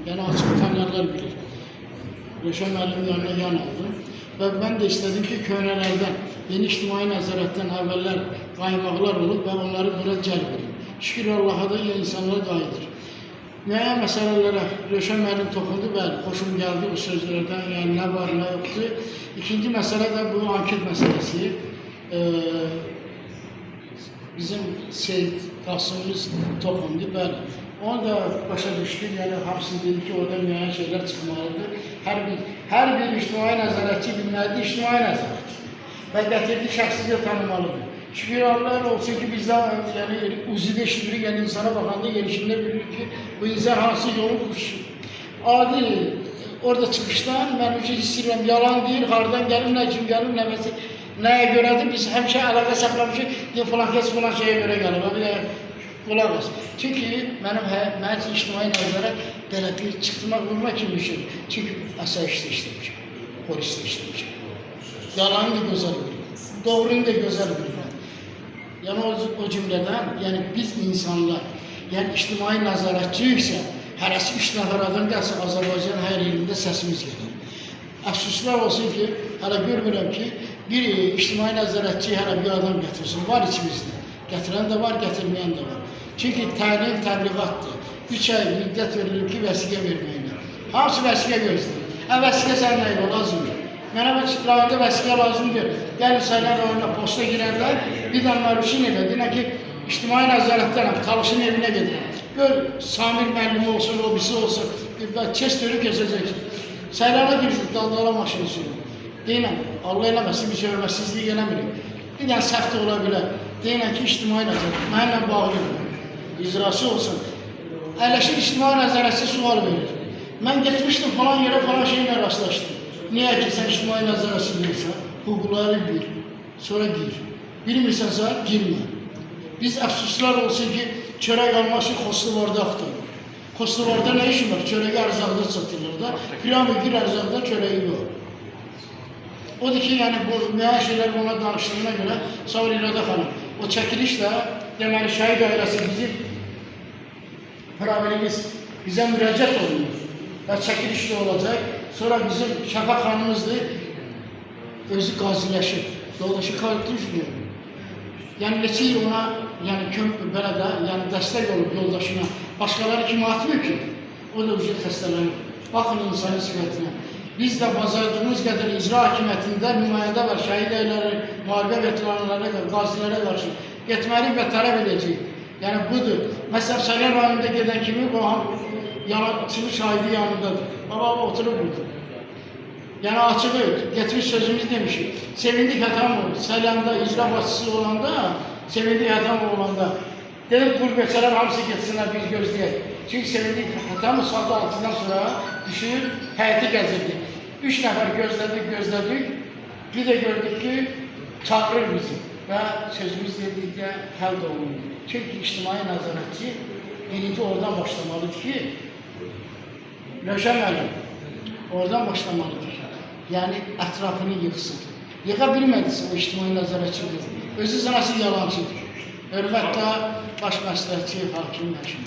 Yani açıq tanıyanlar bilir. Röşən müəllimin yanına yan aldım. Və mən də istədim ki, köhnələrdən, yeni ictimai nəzarətdən əvvəllər qaymaqlar olub və onları bura cəlb edim. Şükür Allah'a da insanlar qayıdır. Müəyyən məsələlərə Röşən müəllim toxundu, bəli, xoşum gəldi bu sözlərdən, yəni nə var, nə yoxdur. İkinci məsələ də bu anket məsələsi. Bizim Seyid Qasımımız toxundu, bəli. Onu da başa düşdük, yəni hamısını dedi ki, orada müəyyən şeylər çıxmalıdır. Hər bir ictimai nəzarətçi bilməlidir, ictimai nəzarət. Və gətirdi, şəxsizə tanımalıdır. Şükür Allah'a olsun ki, bizdə yəni, uzidə işləyirik, yəni insana baxanda gelişində bilirik ki, bu insan hansı yolu buluşur. Adi, orada çıxışdan mən hiss edirəm, yalan deyil, hardan gəlir, nə kim gəlir, nəyə görədir, biz həmişə əlaqə saxlamışıq, filan kəs filan şeyə görə gəlir. Qulaq as. Çünki mənim ictimai nəzarət belə bir çıxdırmaq vurma kimi bir şey. Çünki əsayişdə işləmişəm, polisdə işləmişəm. Yalanı da gözəl bilirəm, doğrunu da gözəl bilirəm. Yəni o cümlədən, yəni biz insanlar, yəni ictimai nəzarətçiyiksə, hərəsi 3 nəfər adam gəlsə Azərbaycan hər yerində səsimiz gelir. Əfsuslar olsun ki, hələ görmürəm ki, bir ictimai nəzarətçi hələ bir adam gətirsin. Var içimizdə. Gətirən də var, gətirməyən də var. Çünki təlim təbliğatdır. 3 ay müddət verilir ki, vəsiqə verməyinə. Hamısı vəsiqə gözləyir. Vəsiqə sən nə ilə lazımdır? Mənə rayonda vəsiqə lazımdır. Gəlin Saylan rayonuna posta girərlər, bir dənə məruşin elə. Deyən ki, ictimai nəzarətdənəm, talışın evinə gedirəm. Gör, Samir müəllimi olsun, obisi olsun, çestörü kesəcəksin. Saylana girsik, daldala maşını sürür. Deyinəm, Allah eləməsin, bir hörmətsizlik eləmirik. Bir dənə səhv də ola bilər. Deyinəm ki, ictimai nəzarət, mənimlə bağlıdır. İcrası olsun. Əyləşir ictimai nəzarətçi sual verir. Mən getmişdim falan yerə falan şeylə rastlaşdım. Niyə ki, sən ictimai nəzarətçi bilirsən, hüquqları bil, sonra gir. Bilmirsənsə, girmə. Biz əfsuslar olsun ki, çörək almaq üçün Xostivarda axtarır. Xostivarda nə işin var? Çörəyi ərzaqda satılır da, piramid gir ərzaqda çörəyi yox. Odur ki, yəni bu müəyyən şeylər ona danışdığına görə, sağ ol İradə xanım, o çəkilişlə, deməli, şəhid ailəsi bizim problemimiz bizə müraciət olunur və çəkilişlə olacaq. Sonra bizim Şəfaq xanımızdır, özü qaziləşir, yoldaşı kartuşmuyor. Yəni, neçə il ona, yəni belə də, yəni dəstək olub yoldaşına, başqaları kimi atmıyor ki, o da ücret xəstələnir. Baxın insanın sifətinə. Biz də bazardığımız qədər icra hakimiyyətində nümayəndə var, şəhid ailələri, müharibə veteranlarına, qazilərə qarşı getməliyik və tələb edəcəyik. Yəni budur. Məsələn, Saylan rayonunda gedən kimi bu yanaçılı şahidi yanındadır. Baba oturub burada. Yəni açığı, getmiş sözümüz demişik. Sevindik hətam oldu. Saylanda icra başçısı olanda, sevindik hətam olanda. Dedim, qurbeçələr hamısı getsinlər, biz gözləyək. Çünki sevindik hətamı saat 6-dan sonra düşür, həyəti gəzirdik. 3 nəfər gözlədik. Bir də gördük ki, çağırır bizi və sözümüz dedikdə həll də olunur. Çünki ictimai nəzarətçi birinci oradan başlamalıdır ki, Röşən müəllim oradan başlamalıdır. Yəni, ətrafını yıxsın. Yıxa bilmədisə o ictimai nəzarətçidir. Özü sənəsi yalancıdır. Hörmətlə baş məsləhətçi, hakim, həkim.